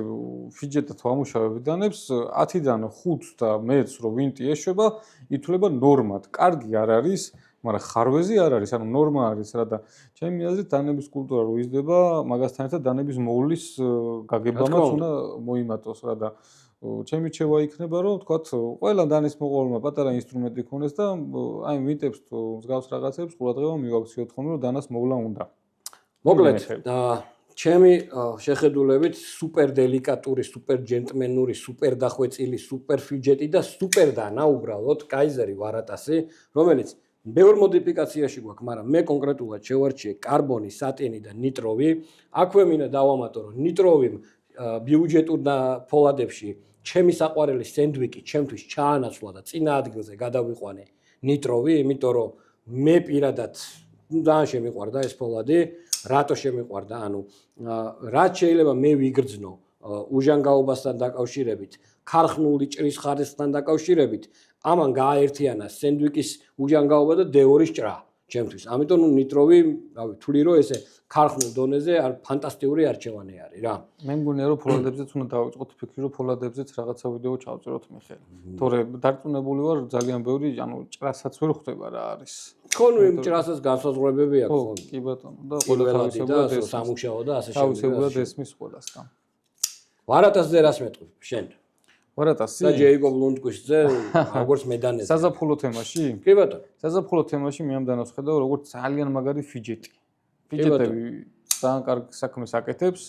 ფიჯეტად ვამუშავებ დანებს 10-დან 5 და მეც რომ ვინტი ეშვება ითვლება ნორმად კარგი არ არის მაგრამ ხარვეზი არ არის ანუ ნორმა არის რა და ჩემი აზრით დანების კულტურა რო იზრდება მაგასთან ერთად დანების მოვლის გაგებამაც უნდა მოიმატოს რა და ჩემი რჩევა იქნება რომ თქვათ ყველა დანის მოყოლმა პატარა ინსტრუმენტი ქონდეს და აი ვინტებს თუ მსგავს რაღაცებს ყურადღება მივაქციოთ ხოლმე რომ დანას მოვლა უნდა. მოკლედ ჩემი შეხედულებით სუპერ დელიკატური, სუპერ ჯენტლმენური, სუპერ დახვეწილი, სუპერ ფიჯეტი და სუპერ დანა უბრალოდ კაიზერი ვარატასი, რომელიც ბევრ მოდიფიკაციაში გვაქვს, მაგრამ მე კონკრეტულად შევარჩიე კარბონი, სატენი და ნიტროვი. აქვე მინდა დავამატო რომ ნიტროვი ბიუჯეტურ და ფოლადებში ჩემი საყვარელი სენდვიკი ჩემთვის ჩაანაცვლა და წინა ადგილზე გადავიყვანე ნიტროვი, იმიტომ რომ მე პირადად ძალიან შემიყვარდა ეს ფოლადი, რატო შემიყვარდა, ანუ რაც შეიძლება მე ვიგრძნო უჟანგაობასთან დაკავშირებით, ქარხნული ჭრის ხარისხთან დაკავშირებით, ამან გააერთიანა სენდვიკის უჟანგაობა და დეორის ჭრა. ჩემთვის. ამიტომ ნუ ნიტროვი, რავი, თვლი რომ ესე ქარხნულ დონეზე ფანტასტიკური არჩევანი არის რა. მე მგონია რომ ფოლადებზეც უნდა დავიწყოთ ფიქრი რომ ფოლადებზეც რაღაცა ვიდეო ჩავწეროთ მიხეილ. თორე დარწმუნებული ვარ ძალიან ბევრი ანუ ჭრასაც ვერ ხვდება რა არის. ხო ნუ იმ ჭრასაც განსაზღვრებები აქვს ხო. კი ბატონო და ყველა თავისებურად ეს სამუშაო და ასე თავისებურად ესმის ყველასთან. ვარატასზე რას მეტყვი შენ? ვარატასი? და ჯეიკობ ლუნდკუშზე როგორც მედანეზე. საზაფხულო თემაში? კი ბატონო. საზაფხულო თემაში მე ამ დანოს ხედავ როგორც ძალიან მაგარი ფიჯეტი. ფიჯეტები ძალიან კარგ საქმეს აკეთებს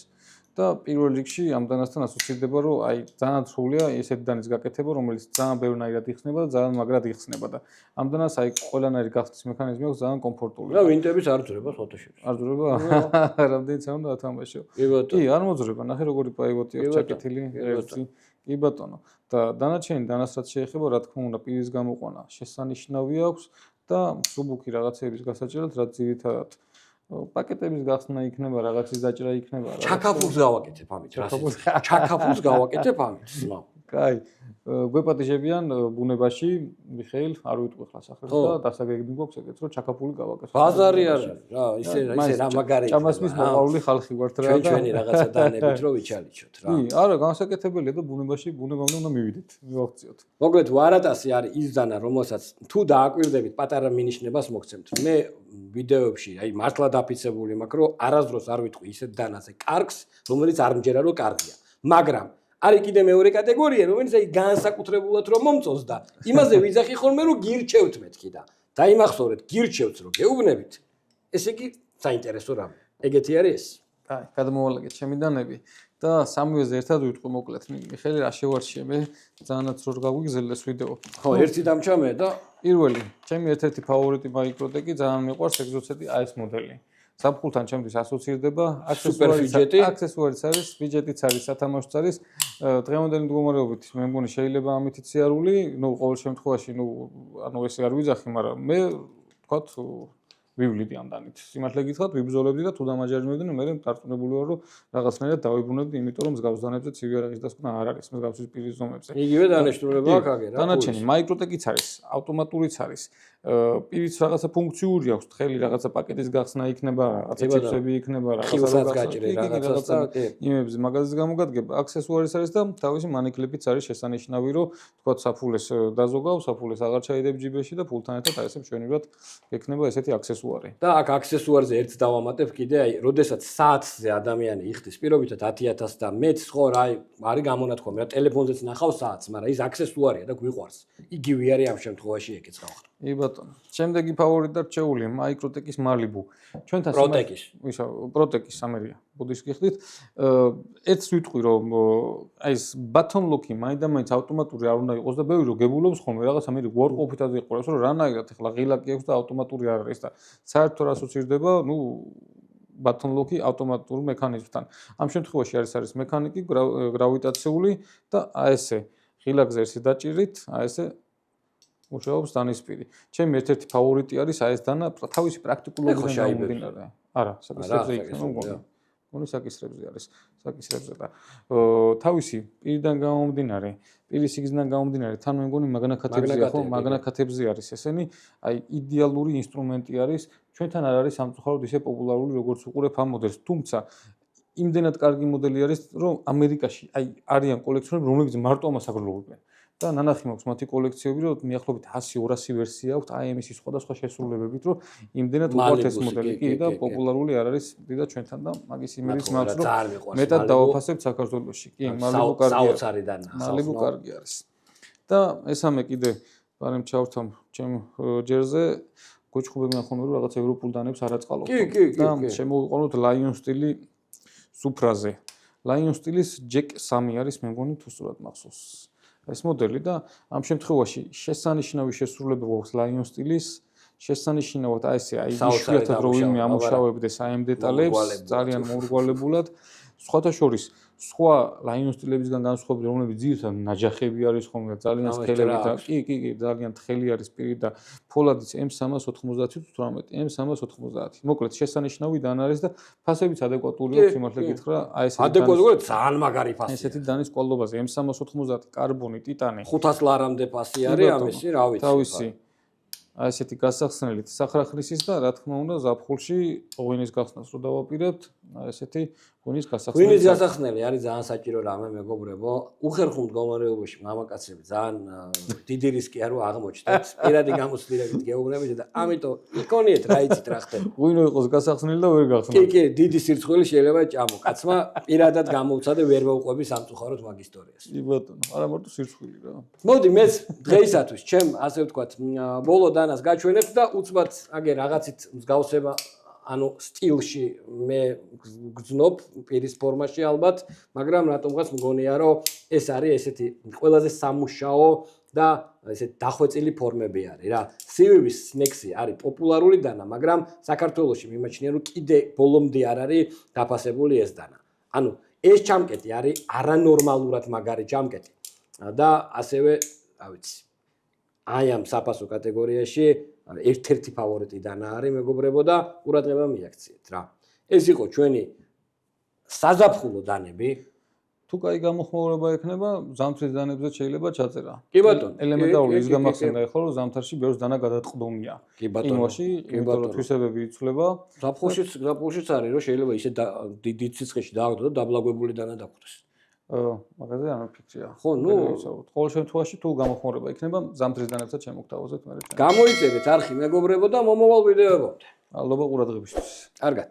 და პირველ რიგში ამ დანასთან ასოცირდება, რომ აი ძალიან სრულია ესეთი დანის გაკეთება, რომელიც ძალიან ბევრნაირად იხსნება და ძალიან მაგრად იხსნება და ამ დანას აი ყველანაირი გახსნის მექანიზმი აქვს ძალიან კომფორტული. და ვინტების არ ძრება ფოტოშოპში. არ ძრება? რამდენიც არ უნდა ათამაშო. კი, არ მოძრება, ნახე როგორი პაივოტი აქვს ჩაკეთილი ერთი. კი ბატონო. და დანარჩენი დანას რაც შეეხება, რა თქმა უნდა, პირის გამოყვანა შესანიშნავი აქვს და მსუბუქი რაღაცების გასაჭერად, რაც ძირითადად პაკეტების გახსნა იქნება, რაღაცის დაჭრა იქნება. ჩაკაფულს გავაკეთებ ამით, ჩაკაფულს გავაკეთებ ამით, სმა. კაი, გვეპატიჟებიან ბუნებაში, მიხეილ, არ ვიტყვი ხლა სახელს და დასაგეგმი გვაქვს ეგეც, რომ ჩაკაფული გავაკეთოთ. ბაზარი არის, რა, ისე რა მაგარი. ჭამასმის მოყავული ხალხი ვართ რა. ჩვენი რაღაცა დანებით რომ ვიჩალიჩოთ რა. კი, არა, განსაკუთრებელია და ბუნებამდე უნდა მივიდეთ, მივაღწიოთ. მოკლედ ვარატასი არის ის ზანა, რომელსაც თუ დააკვირდებით, პატარა მინიშნებას მოგცემთ. მე ვიდეოებში აი მართლა დაფიცებული მაქვს, რომ არასდროს არ ვიტყვი ისეთ დანაზე კარგს, რომელიც არ მჯერა რომ კარგია. მაგრამ არის კიდე მეორე კატეგორია, რომელიც აი განსაკუთრებულად რომ მომწონს და იმაზე ვიძახი ხოლმე რომ გირჩევთ მეთქი და დაიმახსოვრეთ, გირჩევთ რომ გეუბნებით. ესე იგი საინტერესო რამე. ეგეთი არის ეს. კაი, გადმოვალაგეთ ჩემი დანები და სამივეზე ერთად ვიტყვი მოკლედ. მიხეილ, რა შევარჩიე მე? ძალიანაც რომ გაგვიგზელდეს ვიდეო. ხო, ერთი დამჩამე და პირველი, ჩემი ერთ-ერთი ფავორიტი მაიკროტეკი ძალიან მიყვარს ეგზოცეტი AS მოდელი. საფხულთან ჩემთვის ასოცირდება, აქსესუარიც არის, ბიჯეტიც არის, სათამაშოც არის. დღევანდელი მდგომარეობით მე მგონი შეიძლება ამით ციარული, ყოველ შემთხვევაში, ანუ ესე არ ვიძახი, მაგრამ მე ვთქვათ ვივლიდი ამ დანით. სიმართლე გითხრათ, ვიბრძოლებდი და თუ დამაჯერებდნენ, მე დარწმუნებული ვარ, რომ რაღაცნაირად დავიბრუნებდი, იმიტომ რომ მსგავს დანებზე ცივი არაღის დასკვნა არ არის, მსგავსი პირის ზომებზე. იგივე დანიშნულება აქვს აგერ, რა. დანარჩენი მაიკროტეკიც არის, ავტომატურიც არის. პირიც რაღაცა ფუნქციური აქვს, თხელი რაღაცა პაკეტის გახსნა იქნება, რაღაცა ჩიპსები იქნება, რაღაცა გაჭრე, რაღაცა იმებს მაგაზის გამოგადგება, აქსესუარიც არის და თავისი მანიკლებიც არის შესანიშნავი, რომ თქვათ საფულეს დაზოგავ, საფულეს აღარ ჩაიდებ ჯიბეში და ფულთან ერთად აი ესე მშვენივრად გექნება ესეთი აქსესუარი. და აქ აქსესუარზე ერთს დავამატებ კიდე, აი, როდესაც საათზე ადამიანი იხდის პირობითად 10,000 და მეც ხო რა არის გამონათქვამი, რა ტელეფონზეც ნახავ საათს, მაგრამ ის აქსესუარია და გვიყვარს. იგივე არის ამ შემთხვევაში ეგეც ხალხი. კი ბატონო. შემდეგი ფავორიტი და რჩეული მაიკროტეკის მალიბუ. ჩვენთან პროტეკის. ვისა, პროტეკის ამერია. ბუდის გიხდით. ეც ვიტყვი რომ აი ეს ბატონ ლოკი მაინდა-მაინც ავტომატური არ უნდა იყოს და ბევრი რო გებულობს ხოლმე რაღაცა მე უარყოფითად იყურებს რომ რანაირად ახლა ღილაკი აქვს და ავტომატური არ არის და საერთოდ ასოცირდება, ბატონ ლოკი ავტომატურ მექანიზმთან. ამ შემთხვევაში არის მექანიკი გრავიტაციული და აი ესე ღილაკზე ერთი დაჭირით, აი ესე მუშაობს დანისპირი. ჩემი ერთ-ერთი ფავორიტი არის აი ეს დანა თავისი პრაქტიკულობიდან გამომდინარე. არა, საკისრებზე იქნება მგონი. მგონი საკისრებზე არის. საკისრებზე და თავისი პირიდან გამომდინარე, პირის სიგრძიდან გამომდინარე, თან მე მგონი მაგნაკათებზე ხო, მაგნაკათებზე არის ესენი, აი იდეალური ინსტრუმენტი არის. ჩვენთან არ არის სამწუხაროდ ისე პოპულარული როგორც უყურებ ამ მოდელს, თუმცა იმდენად კარგი მოდელი არის, რომ ამერიკაში აი არიან კოლექციონერები, რომლებიც მარტო ამას აგროვებენ. და ნანახი მაქვს მათი კოლექციები, რომ მიახლოებით 100-200 ვერსია აქვს AMS-ის სხვადასხვა შესრულებებით, რომ იმდენად უყვართ ეს მოდელი კი და პოპულარული არ არის დიდად ჩვენთან და მაგის იმედიც მაქვს, რომ მეტად დავაფასებთ საქართველოში. კი, მალიბუ კარგი არის. და ესამე კიდე პარემ ჩავრთავ ჩემ ჯერზე გოჩხუბებიან ხოლმე რომ რაღაც ევროპულ დანებს არ აწყალობთ. და შემოვიყვანოთ Lion სტილი სუფრაზე. Lion სტილის Jack 3 არის მე მგონი თუ სწორად მახსოვს. ეს მოდელი და ამ შემთხვევაში შესანიშნავი შესრულება გვაქვს Lion სტილის, შესანიშნავად აი ესე აი იშვიათად რო ვინმე ამუშავებდეს აი ამ დეტალებს, ძალიან მომრგვალებულად. სხვათა შორის სხვა Lion სტილებისგან განსხვავებით, რომლებიც ძირითადად ნაჯახები არის ხოლმე ძალიან სქელები და კი, ძალიან თხელი არის პირი და ფოლადიც M390 M390. მოკლედ შესანიშნავი დან არის და ფასებიც ადეკვატური აქვს სიმართლე გითხრა, აი ესეთი ადეკვატური ძალიან მაგარი ფასი. ესეთი დანის კვალობაზე M390 კარბონი, ტიტანი. 500 ლარამდე ფასი არის ამისი, რა ვიცი. თავისი აი ესეთი გასახსნელით სახრახლისის და რა თქმა უნდა ზაფხულში ღვინის გახსნას რო დავაპირებთ, აი ესეთი ღვინის გასახსნელი. ღვინის გასახსნელი არის ძალიან საჭირო რამე მეგობრებო. უხერხულ მდგომარეობაში მამაკაცები ძალიან დიდი რისკია რომ აღმოჩნდეთ. პირადი გამოცდილებით გეუბნებით და ამიტომ იქონიეთ რა იცით რა ხდება. ღვინო იყოს გასახსნელი და ვერ გახსნა. კი, დიდი სირცხვილი შეიძლება ჭამო. კაცმა პირადად გამოვცა და ვერ მოუყვები სამწუხაროდ მაგ ისტორიას. კი ბატონო, არა მარტო სირცხვილი რა. მოდი მეც დღეისათვის ჩემ ასე ვთქვათ ბოლო დანას გაჩვენებთ და უცბად აგერ რაღაცით მსგავსება ანუ სტილში მე გძნობ პირის ფორმაში ალბათ, მაგრამ რატომღაც მგონია რომ ეს არის ესეთი ყველაზე სამუშაო და ესეთ დახვეწილი ფორმები არის რა. სივივის სნექსი არის პოპულარული დანა, მაგრამ საქართველოში მიმაჩნია რომ კიდე ბოლომდე არ არის დაფასებული ეს დანა. ანუ ეს ჩამკეტი არის არანორმალურად მაგარი ჩამკეტი და ასევე, რა ვიცი, აი ამ საფასო კატეგორიაში ერთ-ერთი ფავორიტი დანა არის მეგობრებო და ყურადღება მიაქციეთ რა. ეს იყო ჩვენი საზაფხულო დანები. თუ კაი გამოხმაურება ექნება, ზამთრის დანებზე შეიძლება ჩაწერა. კი ბატონო. ელემენტარული ის გამახსენდა ეხლა რომ ზამთარში ბევრს დანა გადატყდომია. კი ბატონო. იმაში, იმიტომ რომ თვისებები იცვლება. ზაფხულშიც არის რომ შეიძლება ისე დიდ სიცხეში დააგდო და დაბლაგვებული დანა დაგვდეს. მაგაზე არ ვფიქრია. ხო, ნუ ყოველ შემთხვევაში თუ გამოხმაურება იქნება, ზამთრის დანებსაც შემოგთავაზებთ მე. გამოიწერეთ არხი მეგობრებო და მომავალ ვიდეოებამდე. მადლობა ყურადღებისთვის. კარგად.